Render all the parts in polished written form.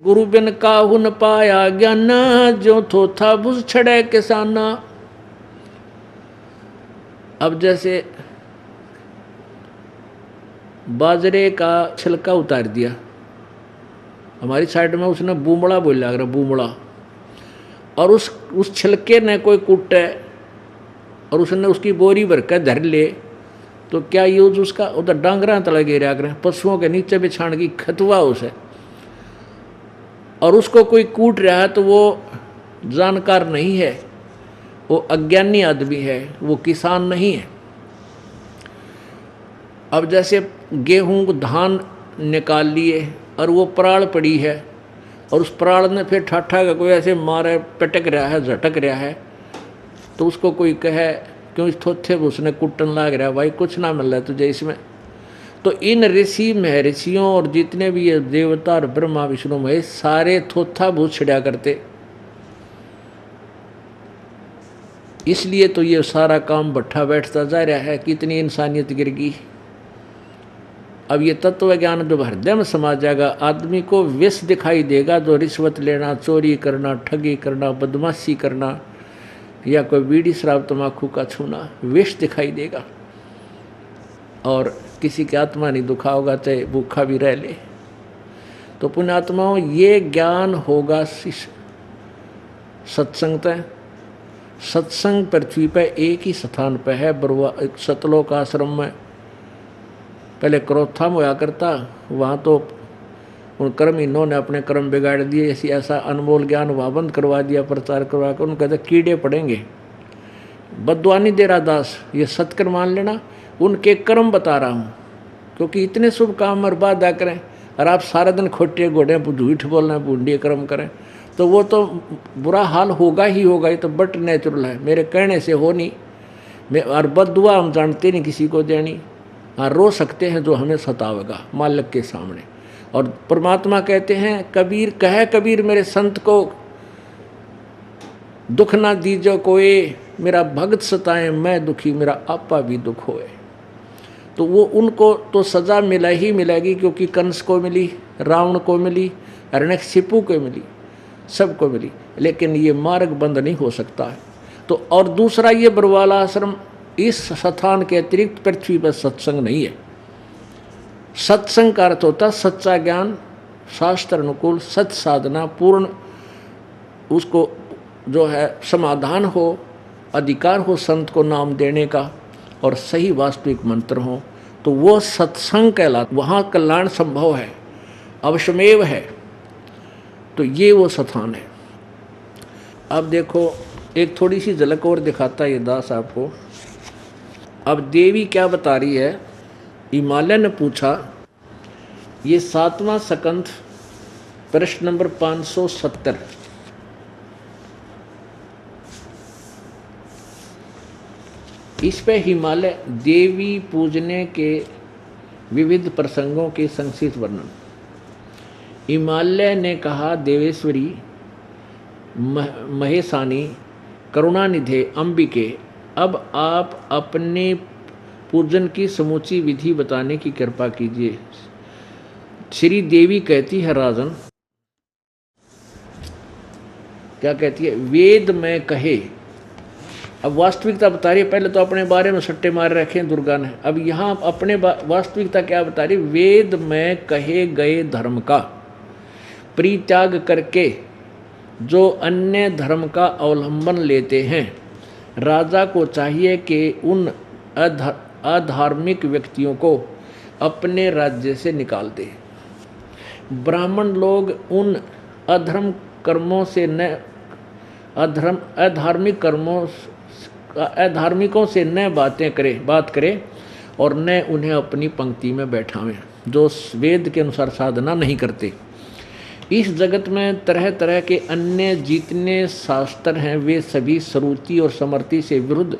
गुरु बिन काहू न पाया ज्ञाना, जो थोथा भुस छड़े किसाना। अब जैसे बाजरे का छिलका उतार दिया, हमारी साइड में उसने बूमड़ा बोल लग रहा, बूमड़ा, और उस छिलके ने कोई कुटे और उसने उसकी बोरी भर कर धर ले, तो क्या यूज उसका? उधर डांगरा तला गिरा करें, पशुओं के नीचे बिछाण की खतवा उसे, और उसको कोई कूट रहा है तो वो जानकार नहीं है, वो अज्ञानी आदमी है, वो किसान नहीं है। अब जैसे गेहूं धान निकाल लिए और वो पराल पड़ी है, और उस पराल ने फिर ठाठा का कोई ऐसे मारे पटक रहा है, झटक रहा है, तो उसको कोई कहे क्यों इस थोथे उसने कुटन लाग रहा है, भाई कुछ ना मिल रहा है तुझे इसमें। तो इन ऋषि महर्षियों और जितने भी ये देवता और ब्रह्मा विष्णु महेश सारे थोथा भूत छिड़ा करते, इसलिए तो ये सारा काम भट्ठा बैठता जा रहा है, कितनी इंसानियत गिर गई। अब ये तत्व ज्ञान जब हृदय में समा जाएगा, आदमी को विष दिखाई देगा, जो रिश्वत लेना, चोरी करना, ठगी करना, बदमाशी करना, या कोई बीड़ी शराब तमाकू का छूना, विष दिखाई देगा। और किसी की आत्मा नहीं दुखा होगा, चाहे भूखा भी रह ले। तो पुण्यात्माओं, ये ज्ञान होगा सत्संग तय। सत्संग पृथ्वी पर एक ही स्थान पर है, सतलोक आश्रम में पहले क्रोथाम होया करता, वहाँ तो उन कर्म इन्होंने अपने कर्म बिगाड़ दिए, ऐसा अनमोल ज्ञान वहाँ बंद करवा दिया, प्रचार करवा कर। उनके कहते कीड़े पड़ेंगे, बदवानी दे रहा दास, ये सत्कर्म मान लेना, उनके कर्म बता रहा हूँ, क्योंकि इतने शुभ काम और बाधा करें और आप सारा दिन खोटे घोड़े झूठ बोलना, बूढ़ी कर्म करें, तो वो तो बुरा हाल होगा ही होगा। ये तो बट नेचुरल है, मेरे कहने से हो नहीं। मैं और बददुआ हम जानते नहीं किसी को देनी। हाँ, रो सकते हैं जो हमें सतावेगा मालिक के सामने। और परमात्मा कहते हैं, कबीर कहे कबीर मेरे संत को, दुख ना दीजो कोई, मेरा भगत सताए मैं दुखी, मेरा आपा भी दुख होए। तो वो उनको तो सज़ा मिला ही मिलेगी, क्योंकि कंस को मिली, रावण को मिली, हिरण्यकशिपु को मिली, सबको मिली, लेकिन ये मार्ग बंद नहीं हो सकता है। तो और दूसरा, ये बरवाला आश्रम, इस स्थान के अतिरिक्त पृथ्वी पर सत्संग नहीं है। सत्संग का अर्थ होता सच्चा ज्ञान, शास्त्र अनुकूल सच साधना, पूर्ण उसको जो है समाधान हो, अधिकार हो संत को नाम देने का, और सही वास्तविक मंत्र हो, तो वो सत्संग कहलाता। वहाँ कल्याण संभव है, अवश्यमेव है। तो ये वो स्थान है। अब देखो, एक थोड़ी सी झलक और दिखाता है ये दास आपको। अब देवी क्या बता रही है, हिमालय ने पूछा, ये 7वां स्कंध प्रश्न नंबर 570। इस पे हिमालय देवी पूजने के विविध प्रसंगों के संक्षिप्त वर्णन। हिमालय ने कहा, देवेश्वरी महेशानी करुणानिधे अंबिके, अब आप अपने पूजन की समूची विधि बताने की कृपा कीजिए। श्री देवी कहती है, राजन क्या कहती है, वेद में कहे। अब वास्तविकता बता रही है, पहले तो अपने बारे में सट्टे मार रखे दुर्गा ने, अब यहाँ अपने वास्तविकता क्या बता रही, वेद में कहे गए धर्म का परित्याग करके जो अन्य धर्म का अवलंबन लेते हैं, राजा को चाहिए कि उन अधार्मिक व्यक्तियों को अपने राज्य से निकाल दे। ब्राह्मण लोग उन अधर्म कर्मों से न अधार्मिकों से न बात करे और न उन्हें अपनी पंक्ति में बैठावें, जो वेद के अनुसार साधना नहीं करते। इस जगत में तरह तरह के अन्य जितने शास्त्र हैं, वे सभी श्रुति और समृति से विरुद्ध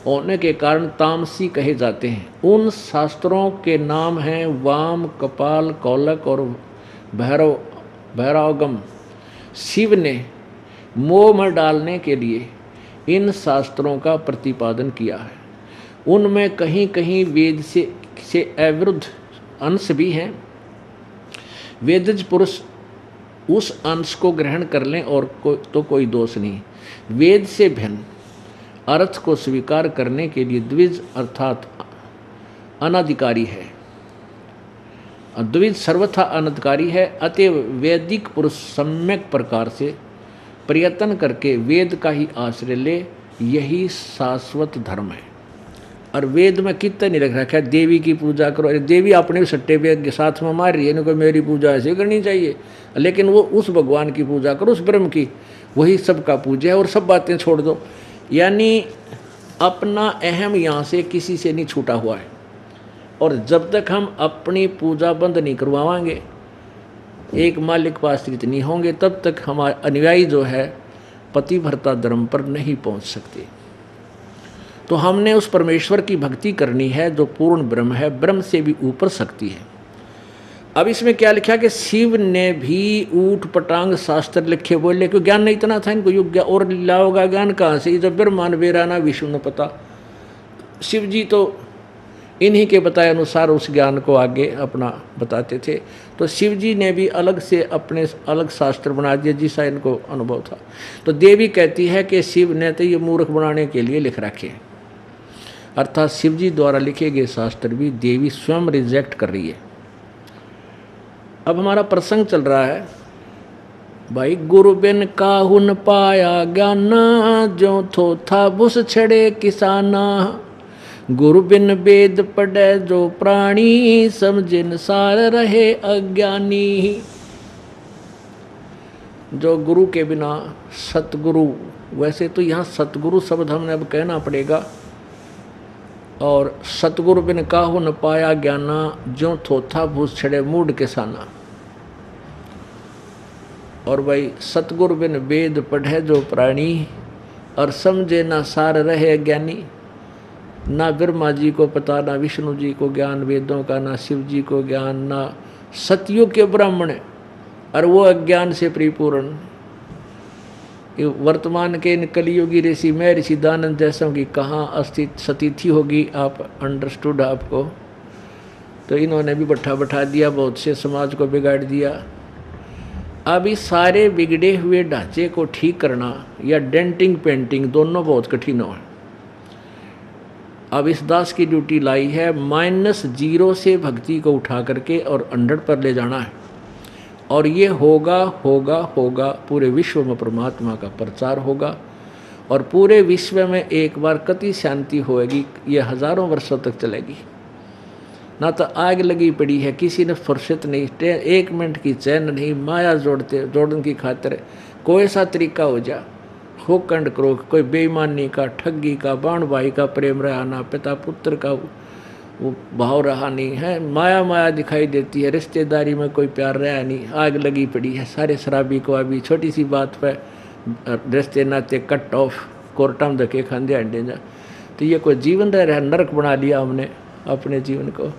होने के कारण तामसी कहे जाते हैं। उन शास्त्रों के नाम हैं वाम, कपाल, कौलक और भैरवगम। शिव ने मोह में डालने के लिए इन शास्त्रों का प्रतिपादन किया है। उनमें कहीं कहीं वेद से अविरुद्ध अंश भी हैं। वेदज पुरुष उस अंश को ग्रहण कर लें और तो कोई दोष नहीं। वेद से भिन्न अर्थ को स्वीकार करने के लिए द्विज अर्थात अनाधिकारी है। द्विज सर्वथा अनधिकारी है। अतएव वैदिक पुरुष सम्यक प्रकार से प्रयत्न करके वेद का ही आश्रय ले, यही शाश्वत धर्म है। और वेद में कितना नहीं रख रखा है देवी की पूजा करो। अरे देवी अपने भी सट्टे पे साथ में मार रही है, इनको मेरी पूजा ऐसे करनी चाहिए, लेकिन वो उस भगवान की पूजा करो, उस ब्रह्म की, वही सबका पूजा है, और सब बातें छोड़ दो। यानी अपना अहम यहाँ से किसी से नहीं छूटा हुआ है। और जब तक हम अपनी पूजा बंद नहीं करवाएंगे, एक मालिक पर आश्रित नहीं होंगे, तब तक हमारे अनुयायी जो है पतिव्रता धर्म पर नहीं पहुँच सकते। तो हमने उस परमेश्वर की भक्ति करनी है जो पूर्ण ब्रह्म है, ब्रह्म से भी ऊपर शक्ति है। अब इसमें क्या लिखा कि शिव ने भी ऊट पटांग शास्त्र लिखे, बोले क्यों ज्ञान नहीं इतना था इनको, युग और लाओगा ज्ञान कहाँ से, जब ब्रह्मांड बेराना विष्णु ने पता। शिव जी तो इन्हीं के बताए अनुसार उस ज्ञान को आगे अपना बताते थे। तो शिव जी ने भी अलग से अपने अलग शास्त्र बना दिए जिसका इनको अनुभव था। तो देवी कहती है कि शिव ने तो ये मूर्ख बनाने के लिए लिख रखे, अर्थात शिव जी द्वारा लिखे गए शास्त्र भी देवी स्वयं रिजेक्ट कर रही है। अब हमारा प्रसंग चल रहा है, भाई गुरु बिन काहुन पाया ज्ञाना, जो थो था बुस छड़े किसाना। गुरु बिन वेद पढ़े जो प्राणी, समझिन सार रहे अज्ञानी। जो गुरु के बिना सतगुरु, वैसे तो यहाँ सतगुरु शब्द हमने अब कहना पड़ेगा, और सतगुरु बिन काहू न पाया ज्ञाना, ज्यों थोथा भूस छड़े मूड किसाना। और भाई सतगुरु बिन वेद पढ़े जो प्राणी, और समझे ना सार रहे ज्ञानी। ना ब्रह्मा जी को पता, ना विष्णु जी को ज्ञान वेदों का, ना शिव जी को ज्ञान, ना सतयुग के ब्राह्मण, और वो अज्ञान से परिपूर्ण। वर्तमान के इन कलियुगी ऋषि मैं ऋषि दानंद जैसों की कहाँ अस्तित्व सतिथि होगी, आप अंडरस्टूड आपको। तो इन्होंने भी बैठा दिया, बहुत से समाज को बिगाड़ दिया। अब इस सारे बिगड़े हुए ढांचे को ठीक करना या डेंटिंग पेंटिंग दोनों बहुत कठिन हो। अब इस दास की ड्यूटी लाई है -0 से भक्ति को उठा करके और 100 पर ले जाना है। और ये होगा पूरे विश्व में परमात्मा का प्रचार होगा, और पूरे विश्व में एक बार कति शांति होएगी, ये हजारों वर्षों तक चलेगी। ना तो आग लगी पड़ी है, किसी ने फुर्सत नहीं, 1 मिनट की चैन नहीं, माया जोड़ने की खातिर कोई सा तरीका हो जा, हो कंड करो, कोई बेईमानी का, ठगी का, बाण भाई का प्रेम रहा ना, पिता पुत्र का वो भाव रहा नहीं है, माया दिखाई देती है, रिश्तेदारी में कोई प्यार रहा नहीं, आग लगी पड़ी है। सारे शराबी को अभी छोटी सी बात पर रिश्ते नाते कट ऑफ, कोर्टा में धके खांदे अंडे जा। तो ये कोई जीवन रह रहा, नरक बना लिया हमने अपने जीवन को।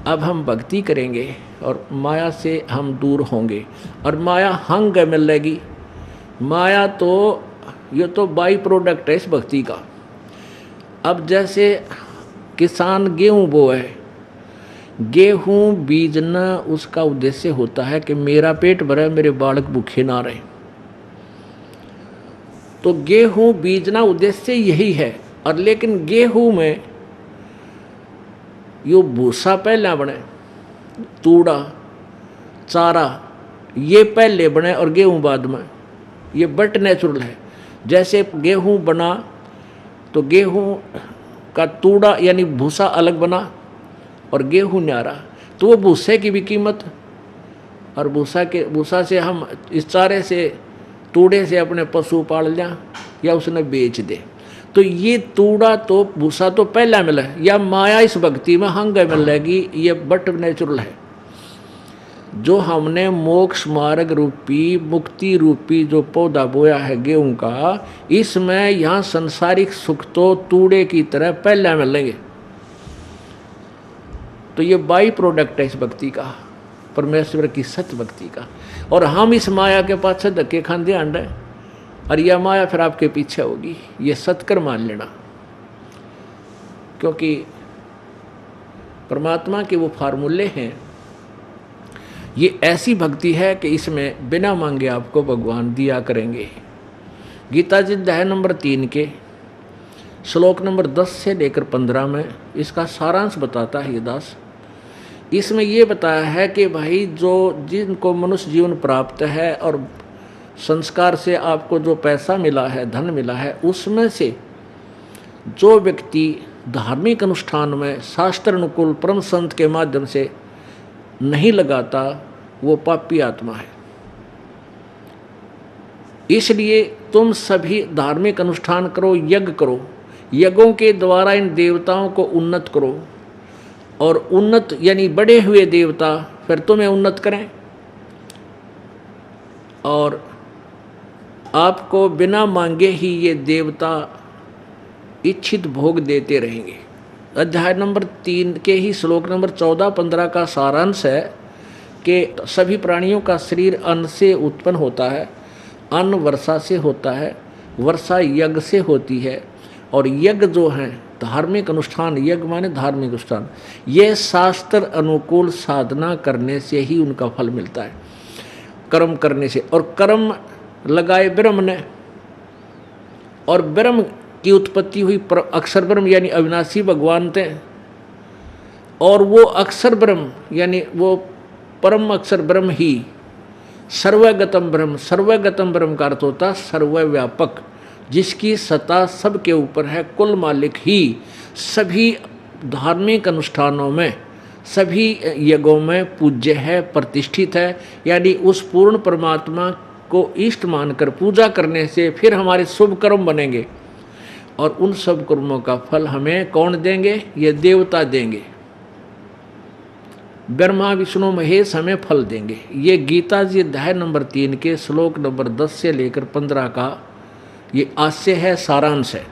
अब हम भक्ति करेंगे और माया से हम दूर होंगे, और माया हंग मिलेगी। माया तो ये तो बाई प्रोडक्ट है इस भक्ति का। अब जैसे किसान गेहूँ बोए, गेहूँ बीजना उसका उद्देश्य होता है कि मेरा पेट भरे, मेरे बालक भूखे ना रहे। तो गेहूँ बीजना उद्देश्य यही है। और लेकिन गेहूँ में यो भूसा पहले बने, तूड़ा चारा ये पहले बने और गेहूँ बाद में, ये बट नेचुरल है। जैसे गेहूँ बना तो गेहूँ का तूड़ा यानी भूसा अलग बना और गेहूँ न्यारा, तो वो भूसे की भी कीमत, और भूसा से हम इस चारे से तूड़े से अपने पशु पाल लें या उसने बेच दे। तो ये तूड़ा तो भूसा तो पहला मिला है, या माया इस भक्ति में हंग मिलेगी, ये बट नेचुरल है। जो हमने मोक्ष मार्ग रूपी मुक्ति रूपी जो पौधा बोया है गेहूं का, इसमें यहाँ संसारिक सुख तो तूड़े की तरह पहले मिलेंगे। तो ये बाई प्रोडक्ट है इस भक्ति का, परमेश्वर की सत्य भक्ति का। और हम इस माया के पास धक्के खाते आंडे, और यह माया फिर आपके पीछे होगी। ये सत्कर मान लेना, क्योंकि परमात्मा के वो फार्मूले हैं। ये ऐसी भक्ति है कि इसमें बिना मांगे आपको भगवान दिया करेंगे। गीता जी अध्याय नंबर 3 के श्लोक नंबर 10 से लेकर 15 में इसका सारांश बताता है ये दास। इसमें ये बताया है कि भाई जो जिनको मनुष्य जीवन प्राप्त है और संस्कार से आपको जो पैसा मिला है, धन मिला है, उसमें से जो व्यक्ति धार्मिक अनुष्ठान में शास्त्र अनुकूल परम संत के माध्यम से नहीं लगाता वो पापी आत्मा है। इसलिए तुम सभी धार्मिक अनुष्ठान करो, यज्ञ करो, यज्ञों के द्वारा इन देवताओं को उन्नत करो, और उन्नत यानी बड़े हुए देवता फिर तुम्हें उन्नत करें और आपको बिना मांगे ही ये देवता इच्छित भोग देते रहेंगे। अध्याय नंबर 3 के ही श्लोक नंबर 14-15 का सारांश है कि सभी प्राणियों का शरीर अन्न से उत्पन्न होता है, अन्न वर्षा से होता है, वर्षा यज्ञ से होती है, और यज्ञ जो हैं धार्मिक अनुष्ठान, यज्ञ माने धार्मिक अनुष्ठान, ये शास्त्र अनुकूल साधना करने से ही उनका फल मिलता है, कर्म करने से। और कर्म लगाए ब्रह्म ने, और ब्रह्म की उत्पत्ति हुई अक्षर ब्रह्म यानी अविनाशी भगवान थे, और वो अक्षर ब्रह्म यानी वो परम अक्षर ब्रह्म ही सर्वगतम ब्रह्म, सर्वगतम ब्रह्म का अर्थ होता सर्वव्यापक, जिसकी सत्ता सबके ऊपर है, कुल मालिक ही सभी धार्मिक अनुष्ठानों में, सभी यज्ञों में पूज्य है, प्रतिष्ठित है। यानी उस पूर्ण परमात्मा को इष्ट मानकर पूजा करने से फिर हमारे शुभ कर्म बनेंगे, और उन सब कर्मों का फल हमें कौन देंगे? ये देवता देंगे, ब्रह्मा विष्णु महेश हमें फल देंगे। ये गीता जी अध्याय नंबर 3 के श्लोक नंबर 10 से लेकर 15 का ये आशय है, सारांश है।